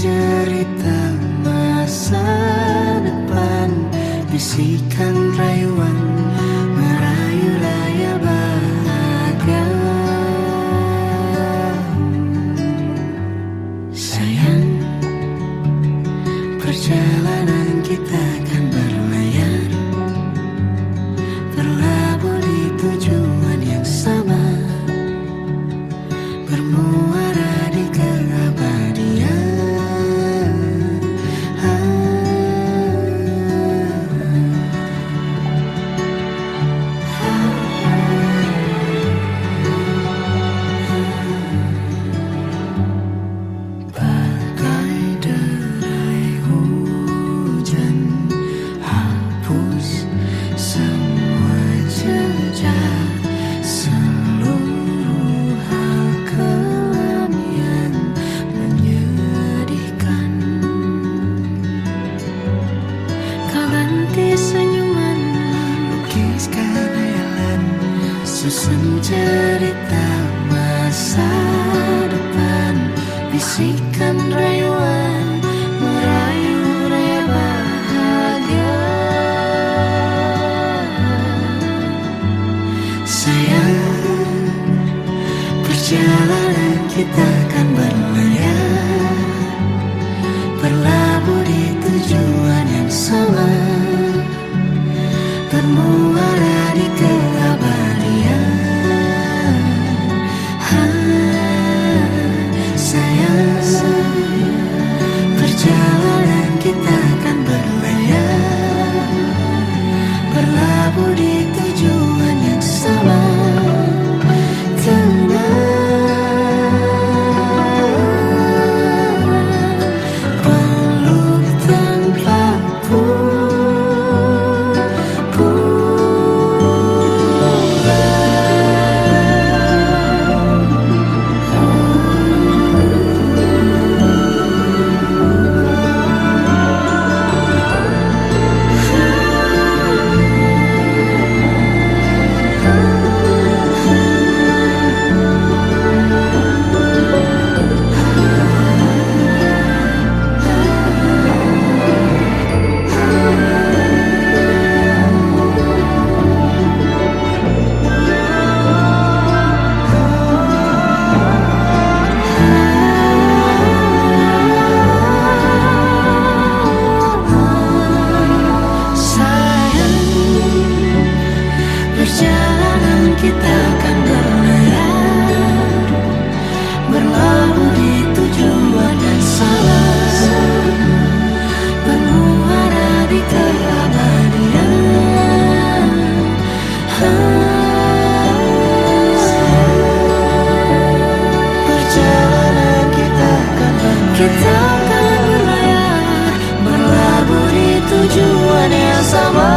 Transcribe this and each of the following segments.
cerita masa depan, bisikan rayuan merayu raya bahagia. Sayang, perjalanan kita akan berlayar, berlabuh di tujuan yang sama, bermuara di keabadian. Bagai derai hujan, hapus semua jejak, seluruh hal kelam yang menyedihkan. Kau ganti senyuman, lukiskan hayalan, susun cerita masa depan, bisikan rayuan merayu raya bahagia. Sayang, perjalanan kita akan berlayar, berlabuh di tujuan yang sama, bermuara di keabadian. Sayang, perjalanan kita akan berlayar, berlabuh di tujuan yang sama. Peluk tanpaku perjalanan kita akan berlayar, berlabuh di tujuan yang sama, bermuara di keabadian. Perjalanan kita akan berlayar, berlabuh di tujuan yang sama.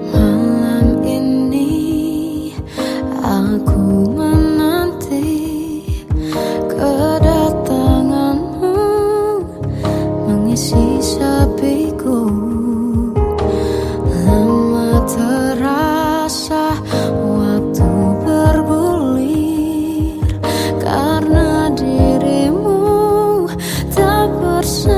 Malam ini aku menanti kedatanganmu, mengisi sepiku. Lama terasa waktu bergulir, karena dirimu tak bersamaku.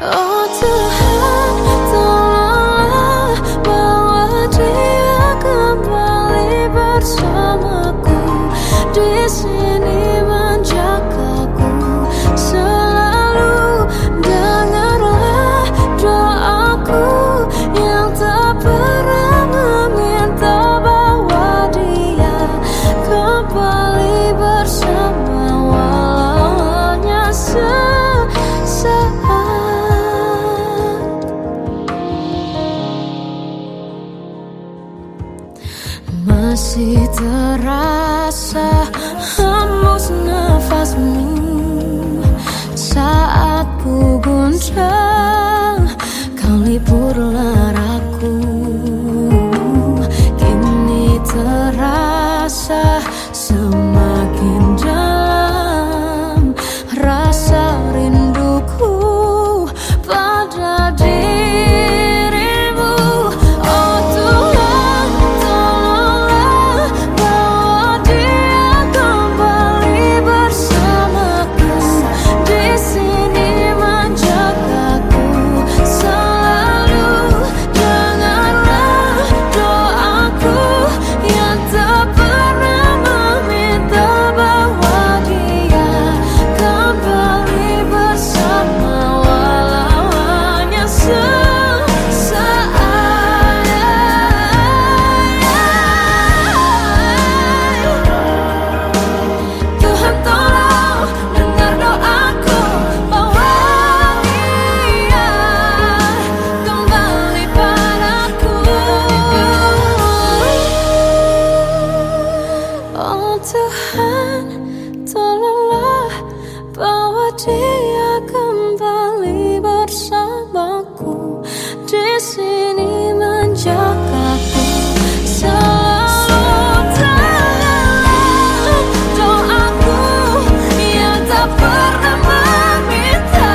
Oh Tuhan, tolonglah bawa dia kembali bersamaku, di sini menjagaku selalu. Dengarlah doaku yang tak pernah Masih terasa hembus nafasmu saat ku guncang, kau liburlah raku. Kini terasa semakin dalam rasa rinduku pada dirimu. Oh Tuhan, tolonglah bawa dia kembali bersamaku. Di sini menjagaku selalu. Dengarlah doaku yang tak pernah meminta bawa dia kembali bersama, walau hanya sesaat. Tuhan tolong dengar doaku, bawa dia kembali padaku. Oh Tuhan, tolonglah bawa dia kembali bersamaku. Di sini menjagaku selalu. Dengarlah doaku yang tak pernah meminta,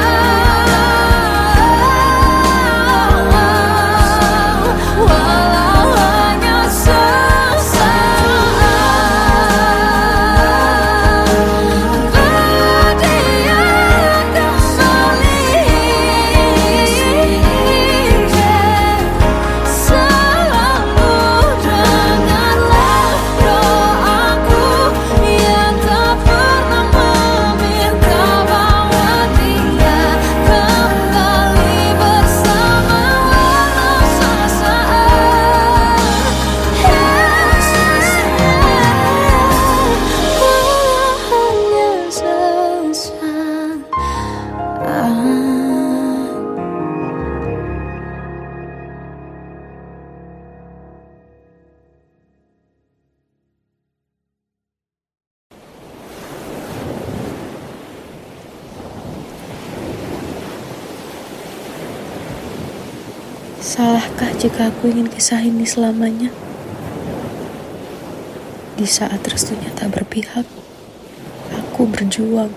walau hanya sesaat. Bawa dia kembali selalu. Dengarlah doaku yang tak pernah meminta, bawa dia kembali bersama, walau sesaat. Walau hanya sesaat. Salahkah jika aku ingin kisah ini selamanya? Di saat restunya tak berpihak, aku berjuang.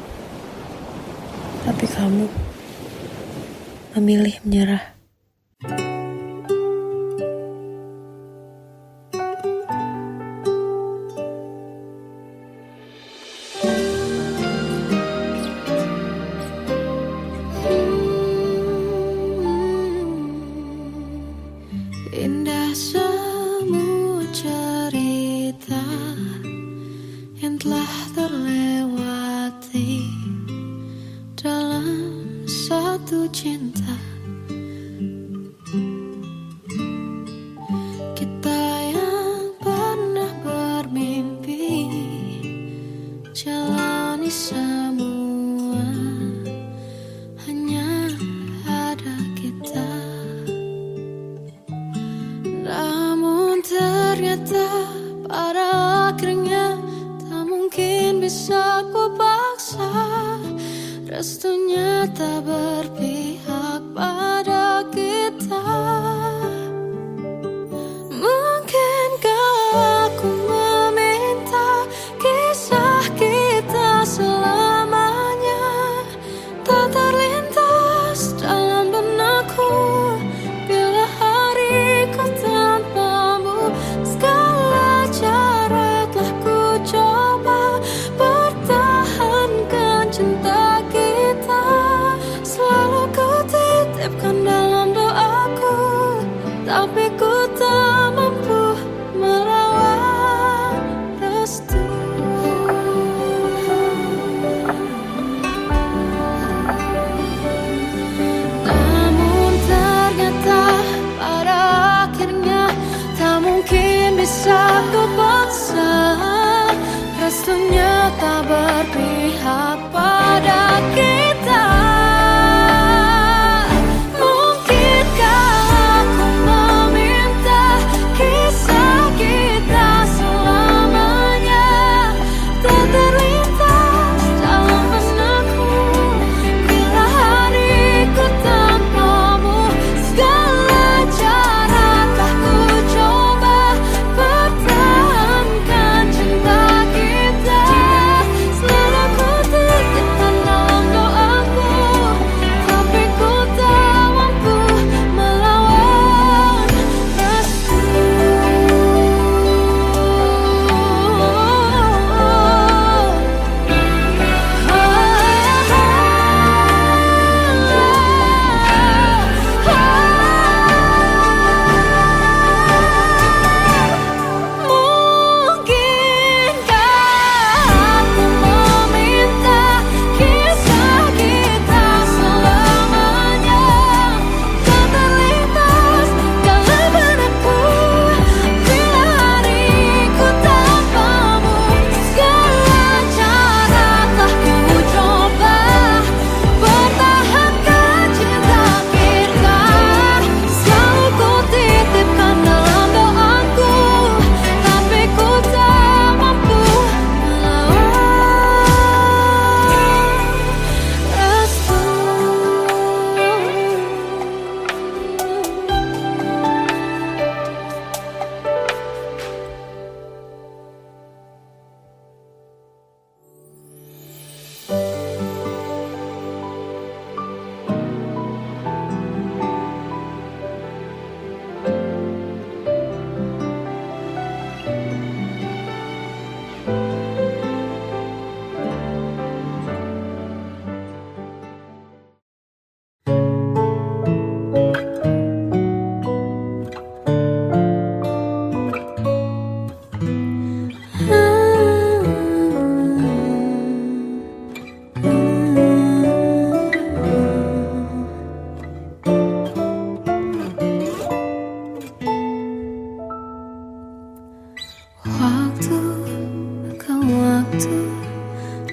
Tapi kamu memilih menyerah. Indah semua cerita yang telah terlewati dalam satu cinta. Kita yang pernah bermimpi jalani semua, hanya ada kita. Namun ternyata pada akhirnya tak mungkin bisa ku paksa. Restunya tak berpihak pada kita. Mungkinkah aku meminta kisah kita selamanya tak terlintas dalam benakku bila hariku tanpamu. Segala cara telah ku coba pertahankan cinta kita. Selalu ku titipkan dalam doaku, tapi ku tak mampu merawat restu. Namun ternyata pada akhirnya tak mungkin bisa ku paksa. Restunya tak berpihak pada kita. Mungkinkah aku meminta kisah kita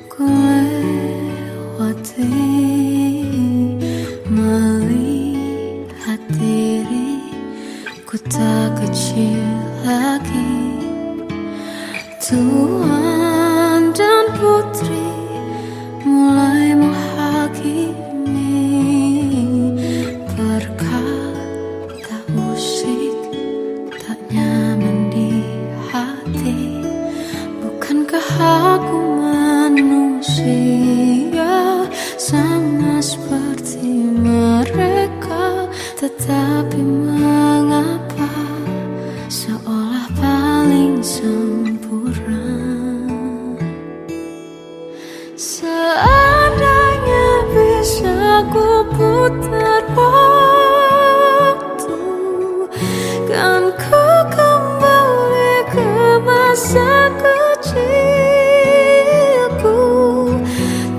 ku lewati, melihat diriku tak kecil lagi. Tuan dan putri mulai menghakimi, berkata usik tak nyaman di hati. Bukankah aku manusia sama seperti mereka? Tetapi mengapa seolah paling sempurna? Seandainya bisa ku putar waktu, kan ku kembali ke masa kecilku.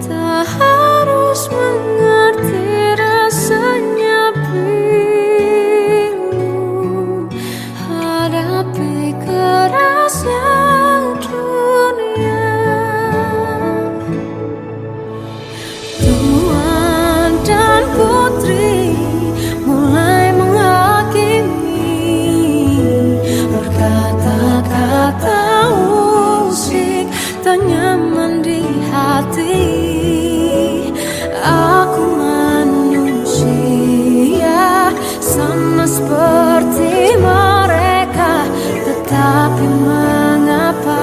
Tak harus mengerti rasanya bingung hadapi kerasnya dunia. Tuan dan putri mulai menghakimi, berkata-kata usik tak nyaman di hati. Aku manusia sama seperti mereka, tetapi mengapa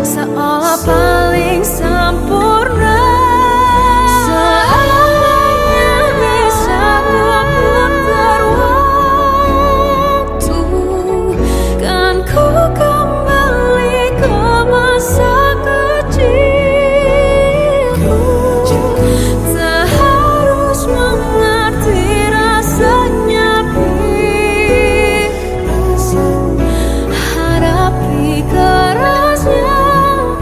seolah paling sempurna? Seandainya bisa ku putar waktu, kan ku kembali ke masa kecilku. Tak harus mengerti rasanya bingung hadapi kerasnya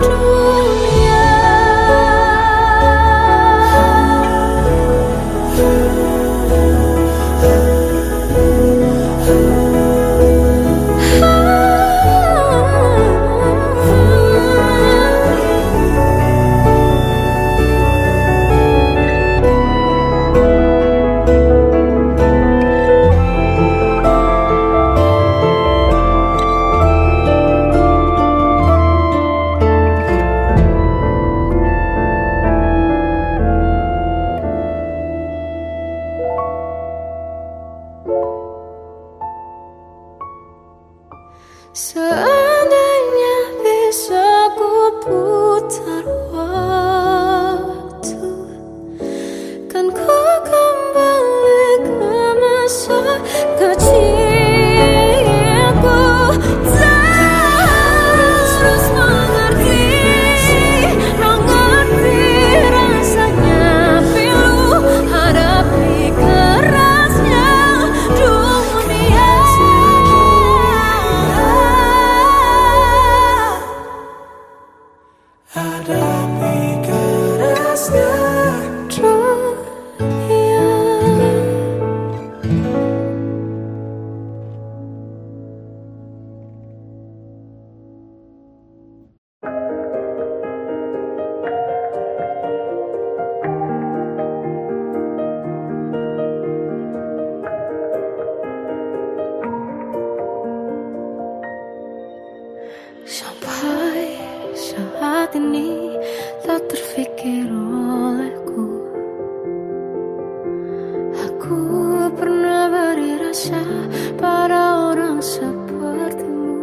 dunia. Seandainya bisa ku putar waktu, kan ku kembali ke masa kecilku. Terus mengerti rasanya pilu hadapi kerasnya dunia. Hadapi kerasnya dunia. Sampai saat ini tak terfikir olehku, aku pernah beri rasa pada orang sepertimu.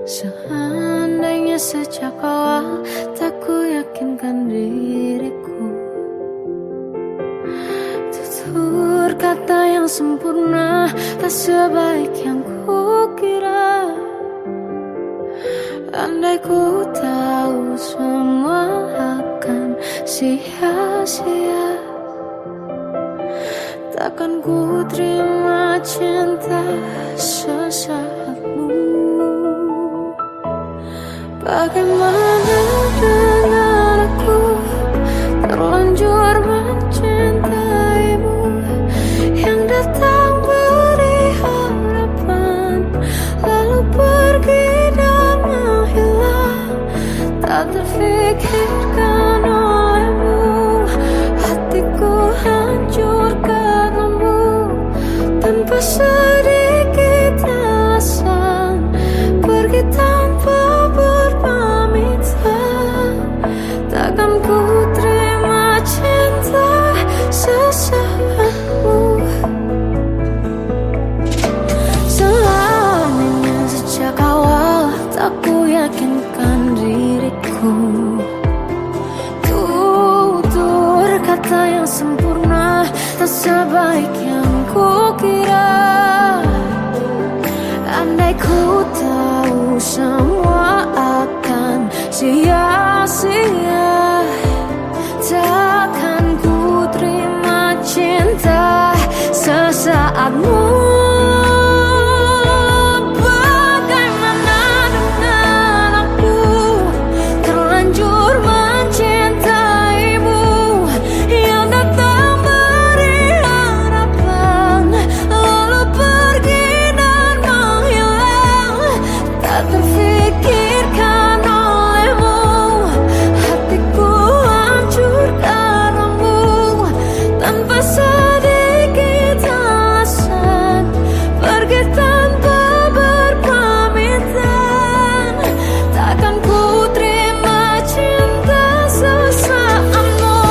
Seandainya sejak awal tak ku yakinkan diriku, tutur kata yang sempurna tak sebaik yang kukira. Andai ku tahu semua akan sia-sia, takkan ku terima cinta sesaatmu. Bagaimana dengan aku terlanjur mencintaimu, yang datang beri harapan lalu pergi dan menghilang. terfikirkan olehmu, hatiku hancur karenamu. Tanpa sedikit alasan, pergi tanpa berpamitan. Takkan ku terima cinta sesaatmu. Selamanya sejak awal tak ku yakinkan diriku. Tutur kata yang sempurna tak sebaik yang ku kira. Andai ku tahu semua akan sia-sia, takkan ku terima cinta sesaatmu. Bagaimana dengan aku, terlanjur mencintaimu, yang datang beri harapan, lalu pergi dan menghilang. Tak terfikirkan olehmu, hatiku hancur karenamu. Tanpa sedikit alasan, pergi tanpa berpamitan. Takkan ku terima cinta sesaatmu.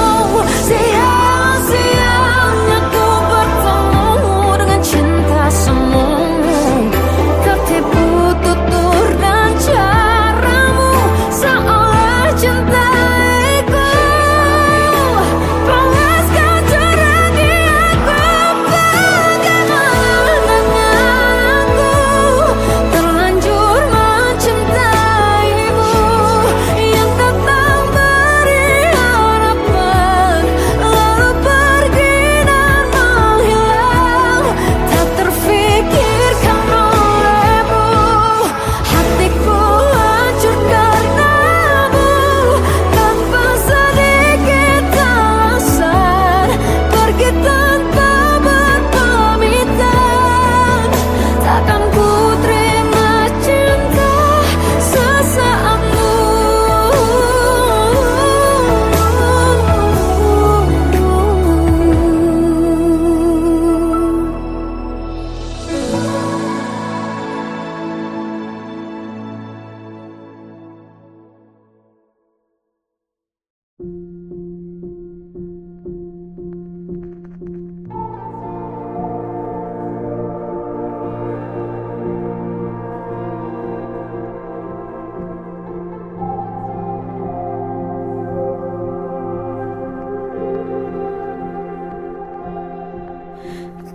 Sia-sianya ku bertemu dengan cinta semu, tertipu tutur dan caramu, seolah cintaiku. Panaskan cura di aku. Bagaimana dengan aku, terlanjur mencintaimu, yang datang beri harapan, lalu pergi dan menghilang. Tak terfikirkan olehmu, hatiku hancur karenamu. Tanpa sedikit alasan, pergi tanpa berpamitan. Takkan ku terima cinta sesaatmu.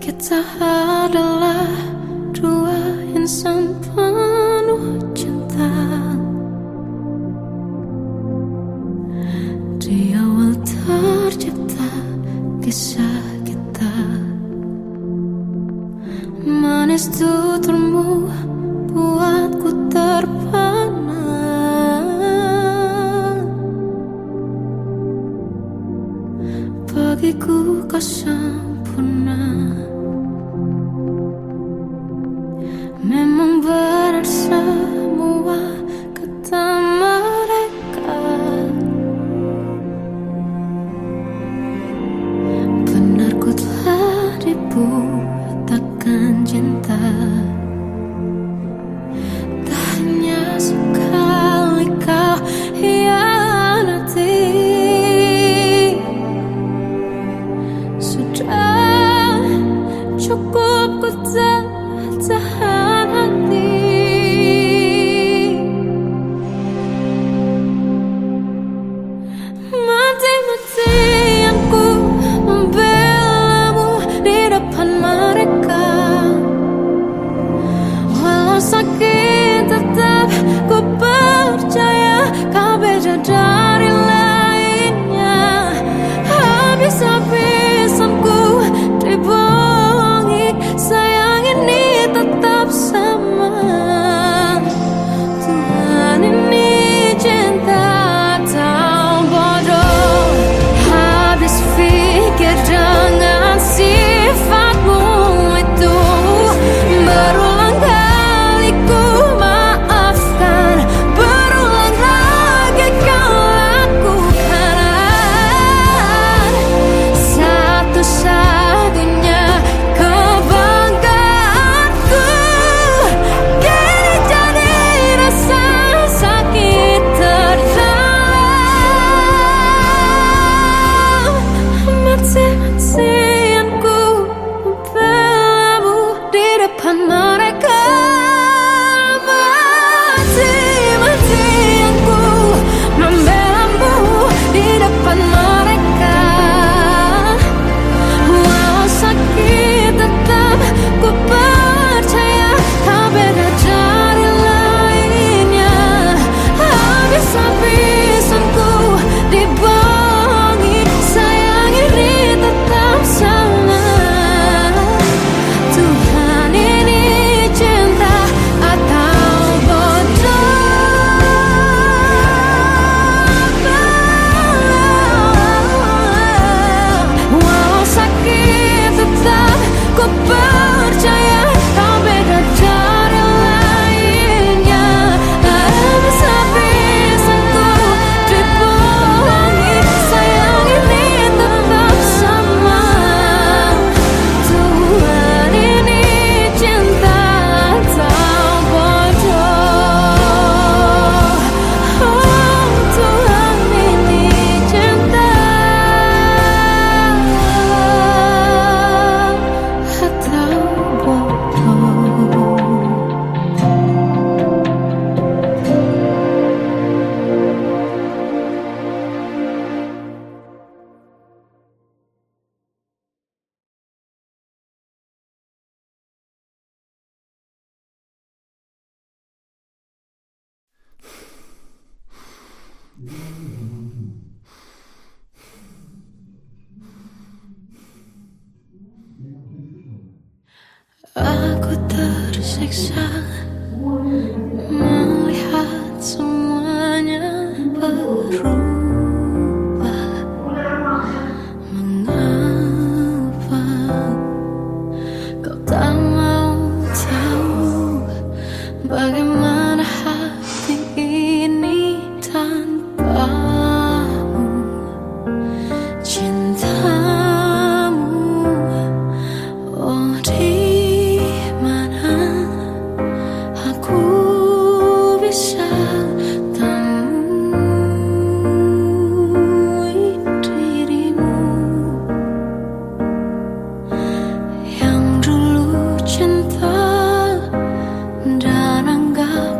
Kita adalah dua insan penuh cinta. Di awal tercipta kisah kita, manis tuturmu buatku terpana. Bagiku kau sempurna. Memang benar semua kata mereka, benar ku telah dibutakan cinta. Tak hanya sekali kau hianati, sudah cukup ku tak tahan hati. Mati-matian ku membelamu di depan mereka. Walau sakit tetap ku percaya kau beda dari lainnya. Habis-habisan ku dibohongi, sayang ini tetap sama. Tuhan ini cinta atau bodoh. Habis pikir dengan sifatmu itu, berulang kali ku maafkan, berulang lagi kau Aku tersiksa melihat semuanya berubah. Mengapa kau tak mau tahu bagaimana hati ini tanpamu? Cintamu, oh di mana aku bisa temui dirimu yang dulu cinta dan anggap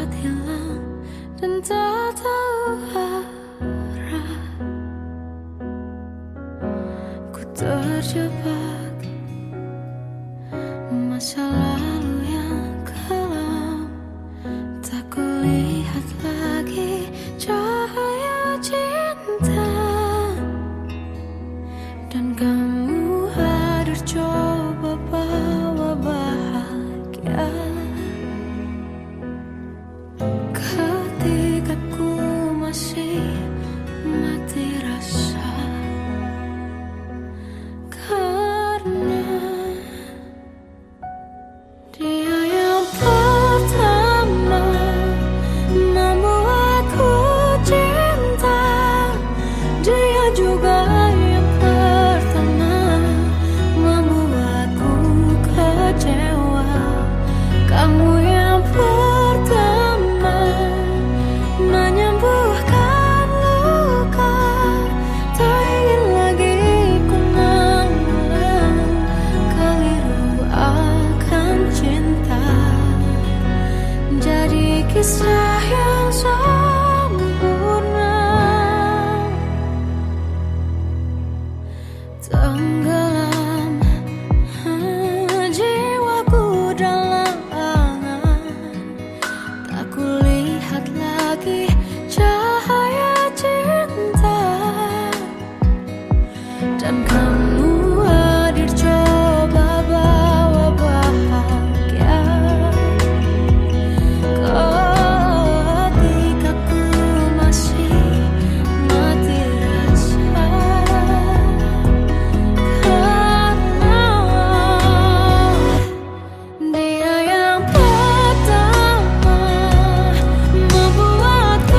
saat hilang dan tak tahu arah. Ku terjebak masa lalu yang kelam, tak kulihat lagi cahaya cinta. Dan kamu hadir coba bawa bahagia ketika ku masih mati rasa. Karena dia yang pertama membuatku cinta, dia juga yang pertama membuatku kecewa. Kamu yang pertama menyembuhkan luka, tak ingin lagi ku mengulang keliru akan cinta. Jadi kisah yang sempurna, tenggelam jiwaku dalam angan, tak kulihat lagi cahaya cinta. Dan kamu hadir coba bawa bahagia ketika ku masih mati rasa. Karena dia yang pertama membuatku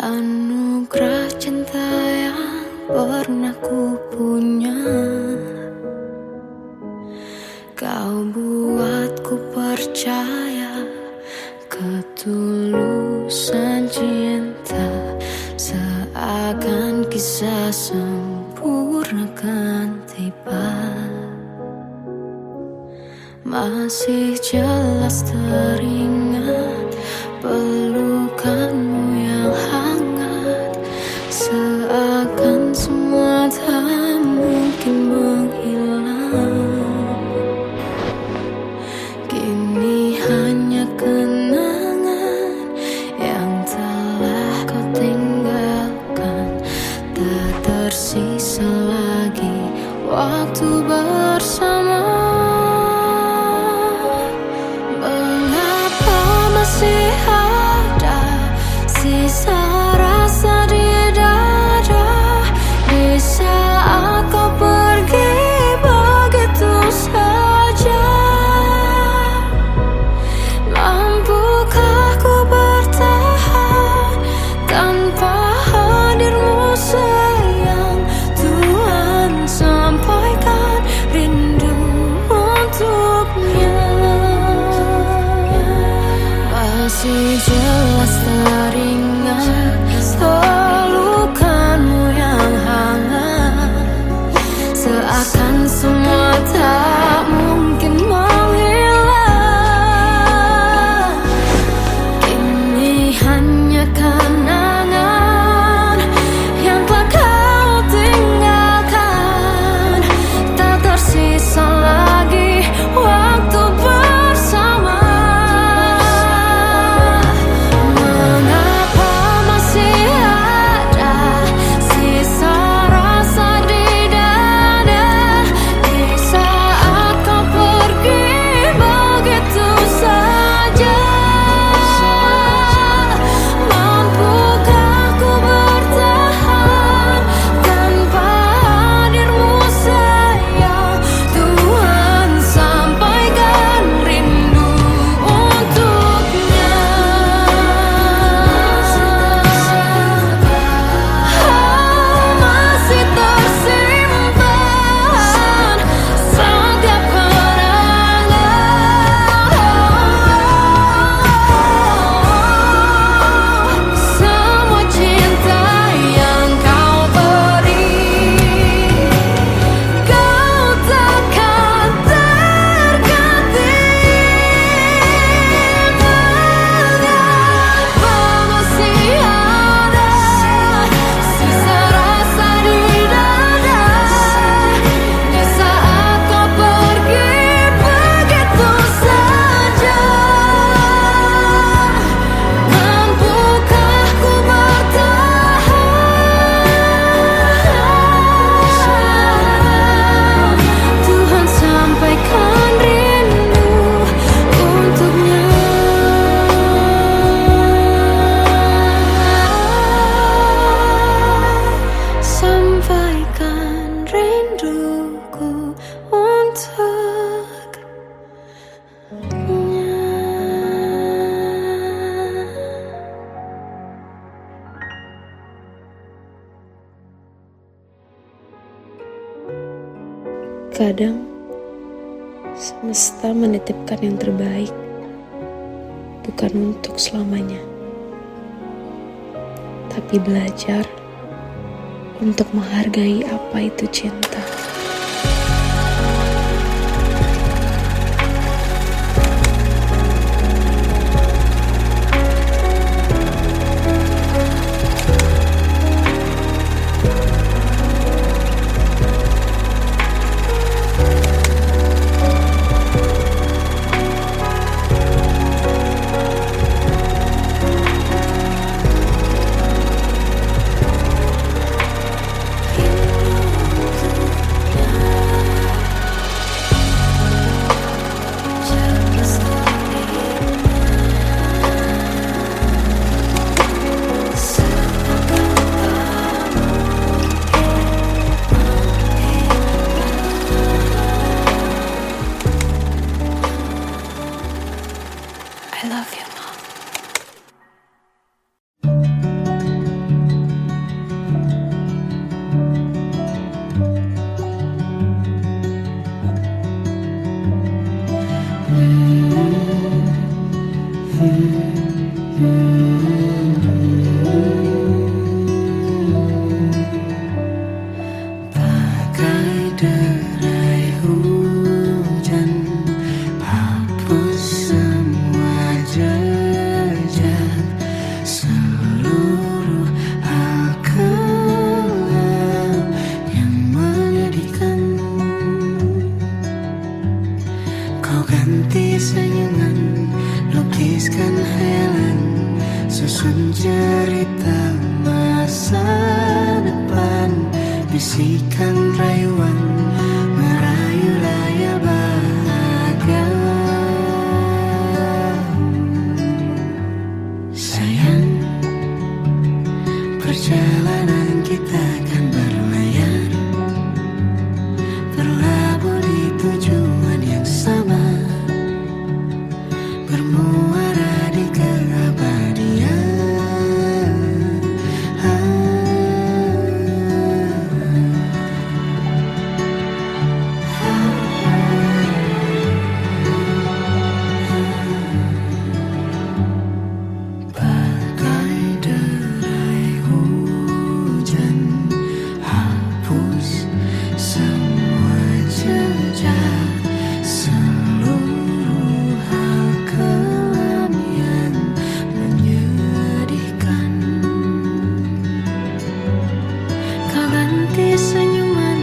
Anugerah cinta yang pernah ku punya, kau buatku percaya ketulusan cinta, seakan kisah sempurna kan tiba. Masih jelas teringat pelukanmu yang hangat, seakan semua tak mungkin menghilang. Kini hanya kenangan yang telah kau tinggalkan, tak tersisa lagi waktu bersama. Masih ada sisa rasa di dada di saat kau pergi begitu saja. Mampukah ku bertahan tanpa hadirmu sayang? Tuhan sampaikan rindu untuknya. Masih jelas teringat pelukanmu yang hangat, seakan semua tak mungkin menghilang. Kini hanya kenangan yang telah kau tinggalkan, tak tersisa lagi waktu bersama. Kadang semesta menitipkan yang terbaik, bukan untuk selamanya, tapi belajar untuk menghargai apa itu cinta. bisikan rayuan merayu layar bahagia. Sayang, perjalanan kita kan berlayar, berlabuh di tujuan yang sama, bermuara di keabadian. Bagai derai hujan, hapus semua jejak, seluruh hal kelam yang menyedihkan. Kau ganti senyuman,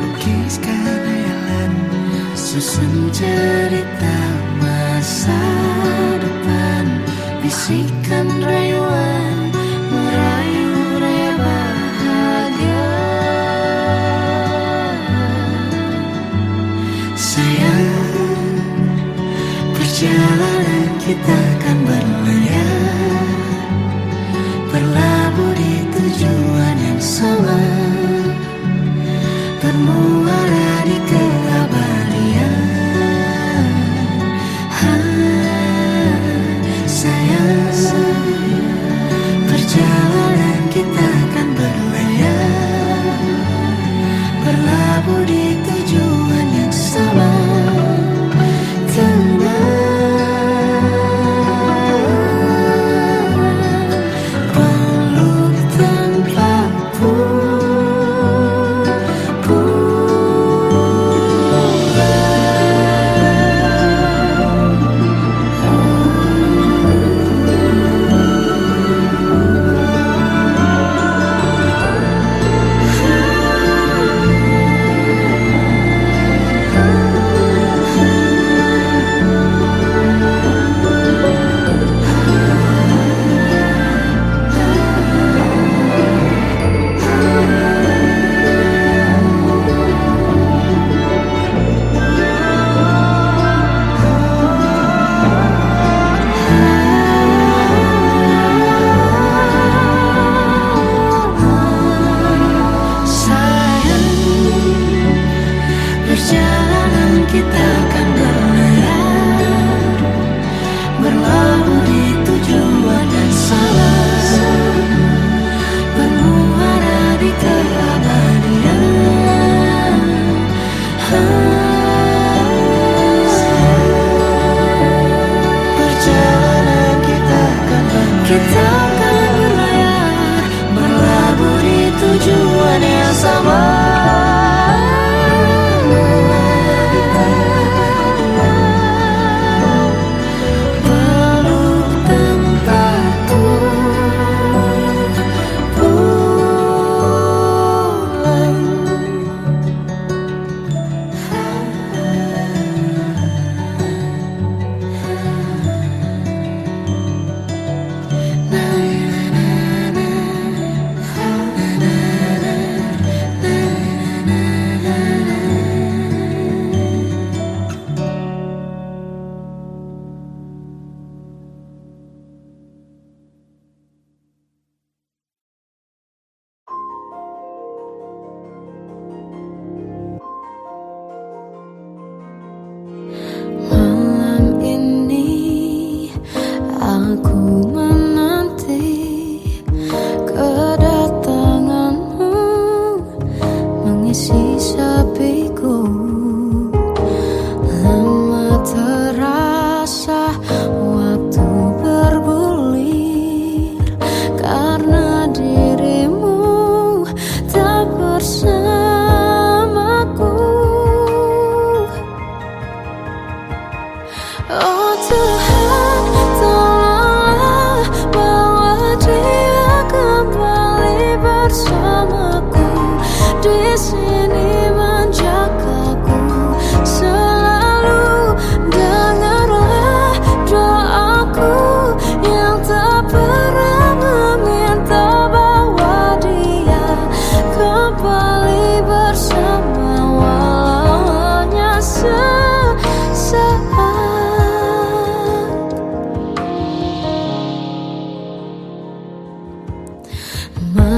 lukiskan hayalan, susun cerita masa depan, bisikan rayuan merayu raya bahagia. Sayang, perjalanan kita kan berlayar, berlabuh di tujuan yang sama, bermuara di keabadian. Sayang, perjalanan kita kan berlayar, berlabuh di tujuan yang sama. Peluk tanpaku pulang.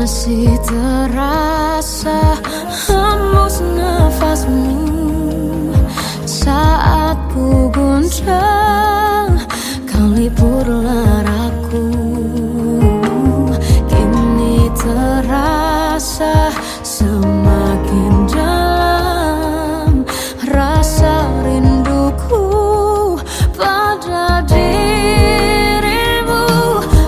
masih terasa hembus nafasmu saat ku guncang, kau lipurlah raku. Kini terasa semakin dalam rasa rinduku pada dirimu.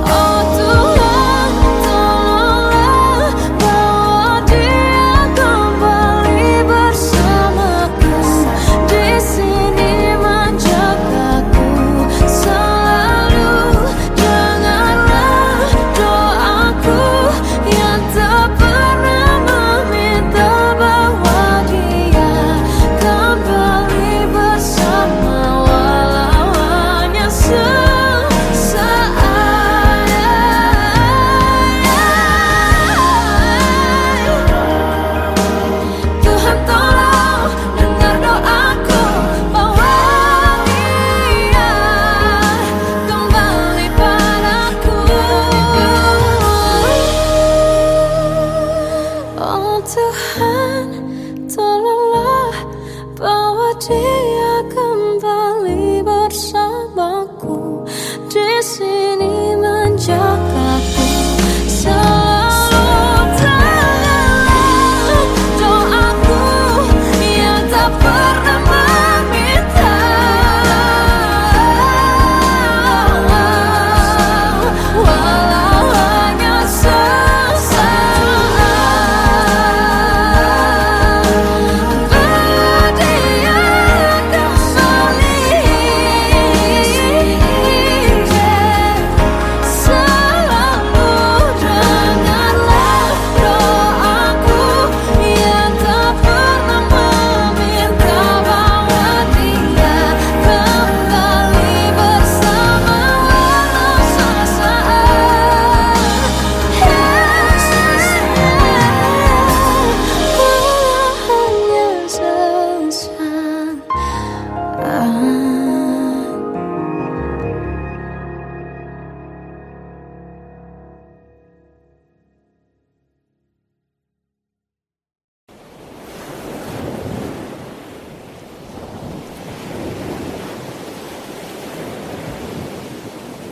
Oh Tuhan, tolonglah bawa dia kembali bersamaku. Di sini menjagaku selalu. Dengarlah doaku yang tak pernah meminta bawa dia kembali bersama, walau hanya sesaat. Tuhan tolong dengar doaku, bawa dia kembali padaku. Oh Tuhan, tolonglah bawa dia kembali bersamaku. Di sini menjagaku selalu. Dengarlah doaku yang tak pernah meminta, walau hanya sesaat. Bawa dia kembali selalu. Dengarlah doaku yang tak pernah meminta, bawa dia kembali bersama, walau sesaat. Walau hanya sesaat.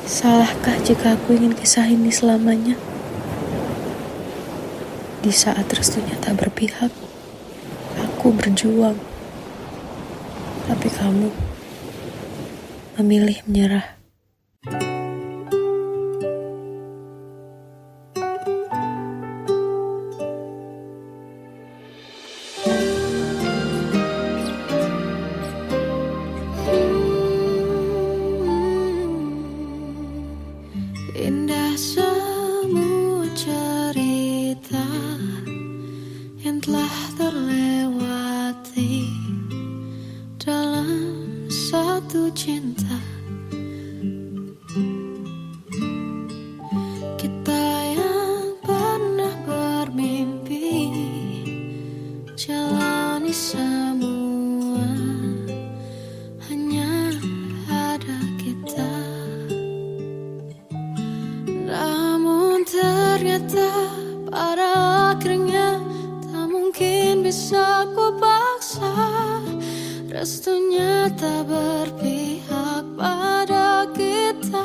Salahkah jika aku ingin kisah ini selamanya? Di saat restunya tak berpihak, aku berjuang. Tapi kamu memilih menyerah. Indah semua cerita yang telah terlewati dalam satu cinta. Kita yang pernah bermimpi jalani semua, hanya ada kita. Namun ternyata pada akhirnya tak mungkin bisa ku paksa. Restunya tak berpihak pada kita.